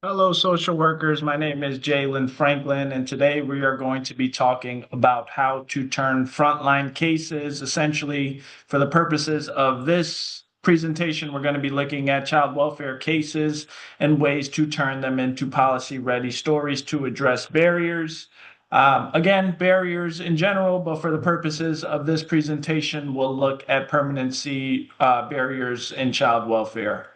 Hello, social workers. My name is Jalen Franklin, and today we are going to be talking about how to turn frontline cases. Essentially, for the purposes of this presentation, we're going to be looking at child welfare cases and ways to turn them into policy-ready stories to address barriers. Again, barriers in general, but for the purposes of this presentation, we'll look at permanency barriers in child welfare.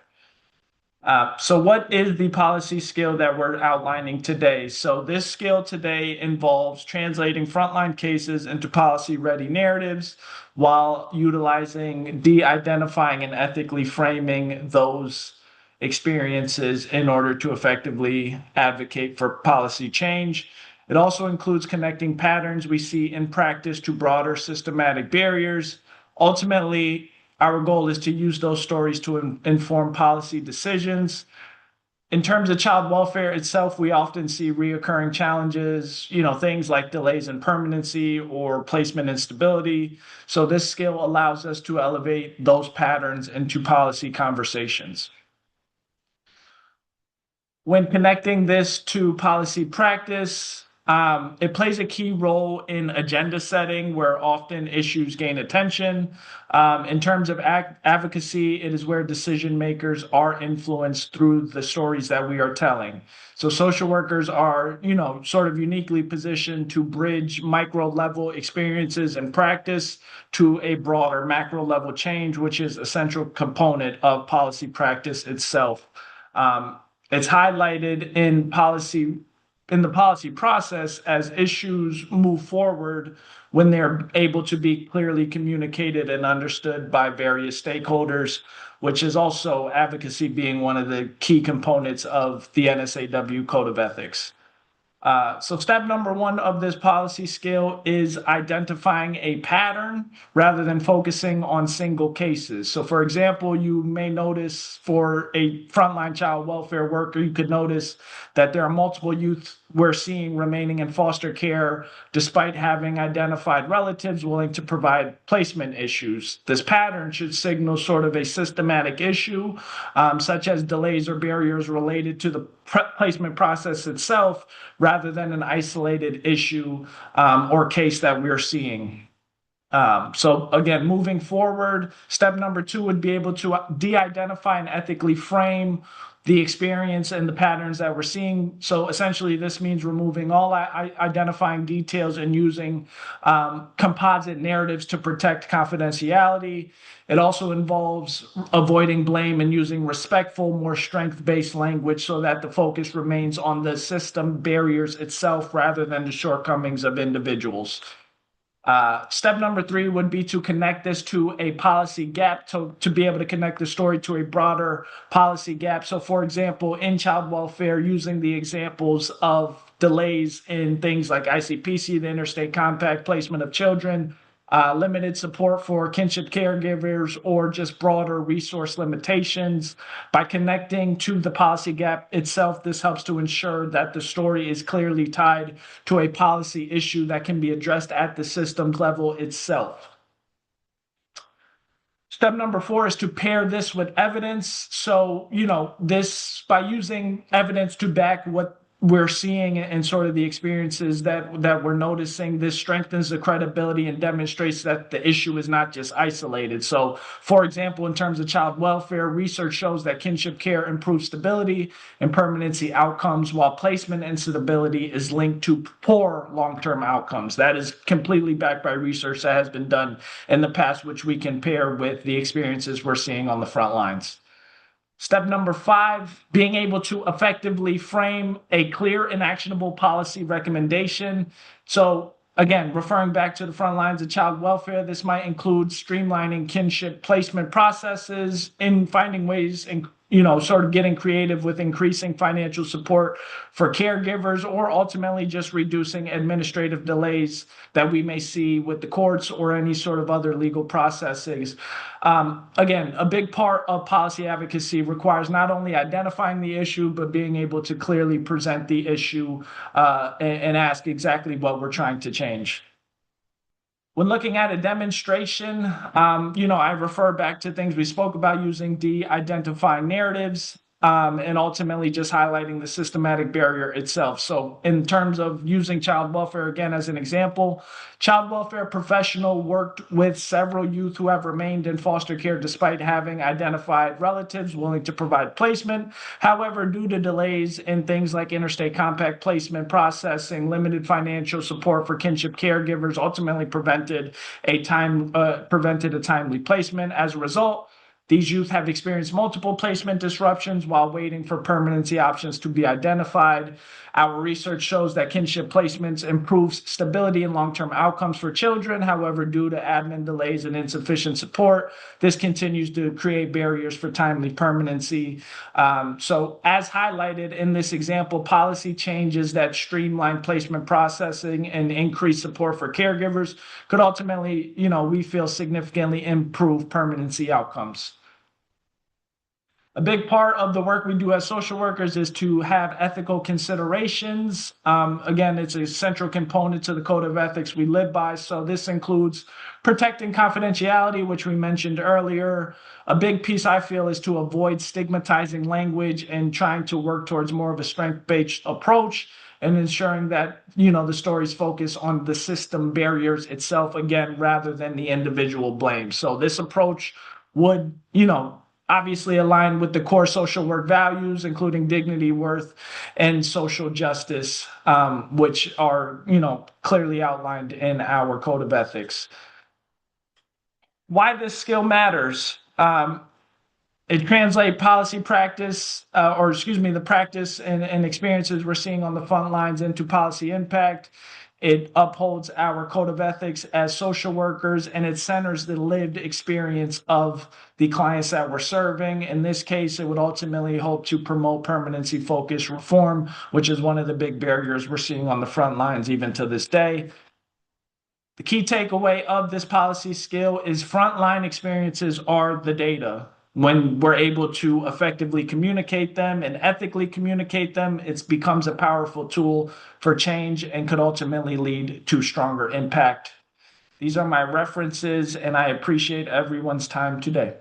So what is the policy skill that we're outlining today? So this skill today involves translating frontline cases into policy-ready narratives while utilizing de-identifying and ethically framing those experiences in order to effectively advocate for policy change. It also includes connecting patterns we see in practice to broader systematic barriers. Ultimately, our goal is to use those stories to inform policy decisions. In terms of child welfare itself, we often see reoccurring challenges, things like delays in permanency or placement instability. So this skill allows us to elevate those patterns into policy conversations. When connecting this to policy practice, it plays a key role in agenda setting where often issues gain attention. In terms of advocacy, it is where decision makers are influenced through the stories that we are telling. So social workers are, sort of uniquely positioned to bridge micro level experiences and practice to a broader macro level change, which is a central component of policy practice itself. It's highlighted in the policy process as issues move forward when they're able to be clearly communicated and understood by various stakeholders, which is also advocacy being one of the key components of the NSAW Code of Ethics. So step number one of this policy skill is identifying a pattern rather than focusing on single cases. So for example, you may notice for a frontline child welfare worker, you could notice that there are multiple youth we're seeing remaining in foster care despite having identified relatives willing to provide placement issues. This pattern should signal sort of a systematic issue, such as delays or barriers related to the placement process itself, rather than an isolated issue or case that we're seeing. So again, moving forward, step number two would be able to de-identify and ethically frame the experience and the patterns that we're seeing. So essentially, this means removing all identifying details and using composite narratives to protect confidentiality. It also involves avoiding blame and using respectful, more strength-based language so that the focus remains on the system barriers itself rather than the shortcomings of individuals. Step number three would be to connect this to a policy gap to be able to connect the story to a broader policy gap. So for example, in child welfare, using the examples of delays in things like ICPC, the Interstate Compact, placement of children, limited support for kinship caregivers, or just broader resource limitations. By connecting to the policy gap itself, this helps to ensure that the story is clearly tied to a policy issue that can be addressed at the systems level itself. Step number four is to pair this with evidence. So, this by using evidence to back what we're seeing and sort of the experiences that we're noticing, this strengthens the credibility and demonstrates that the issue is not just isolated. So, for example, in terms of child welfare, research shows that kinship care improves stability and permanency outcomes, while placement instability is linked to poor long-term outcomes. That is completely backed by research that has been done in the past, which we can pair with the experiences we're seeing on the front lines. Step number five, being able to effectively frame a clear and actionable policy recommendation. So again, referring back to the front lines of child welfare, this might include streamlining kinship placement processes and finding ways and sort of getting creative with increasing financial support for caregivers, or ultimately just reducing administrative delays that we may see with the courts or any sort of other legal processes. Again, a big part of policy advocacy requires not only identifying the issue, but being able to clearly present the issue and ask exactly what we're trying to change. When looking at a demonstration, I refer back to things we spoke about using de-identifying narratives. and ultimately just highlighting the systematic barrier itself. So, in terms of using child welfare again as an example, child welfare professional worked with several youth who have remained in foster care despite having identified relatives willing to provide placement. However, due to delays in things like interstate compact placement processing, limited financial support for kinship caregivers, ultimately prevented a timely placement. As a result, these youth have experienced multiple placement disruptions while waiting for permanency options to be identified. Our research shows that kinship placements improves stability and long-term outcomes for children. However, due to admin delays and insufficient support, this continues to create barriers for timely permanency. So as highlighted in this example, policy changes that streamline placement processing and increase support for caregivers could ultimately, we feel significantly improve permanency outcomes. A big part of the work we do as social workers is to have ethical considerations. Again, it's a central component to the code of ethics we live by. So this includes protecting confidentiality, which we mentioned earlier. A big piece I feel is to avoid stigmatizing language and trying to work towards more of a strength-based approach and ensuring that, the stories focus on the system barriers itself, again, rather than the individual blame. So this approach would, obviously align with the core social work values, including dignity, worth, and social justice, which are, clearly outlined in our code of ethics. Why this skill matters. It translates policy practice, the practice and experiences we're seeing on the front lines into policy impact. It upholds our code of ethics as social workers, and it centers the lived experience of the clients that we're serving. In this case, it would ultimately hope to promote permanency-focused reform, which is one of the big barriers we're seeing on the front lines even to this day. The key takeaway of this policy skill is frontline experiences are the data. When we're able to effectively communicate them and ethically communicate them, it becomes a powerful tool for change and could ultimately lead to stronger impact. These are my references, and I appreciate everyone's time today.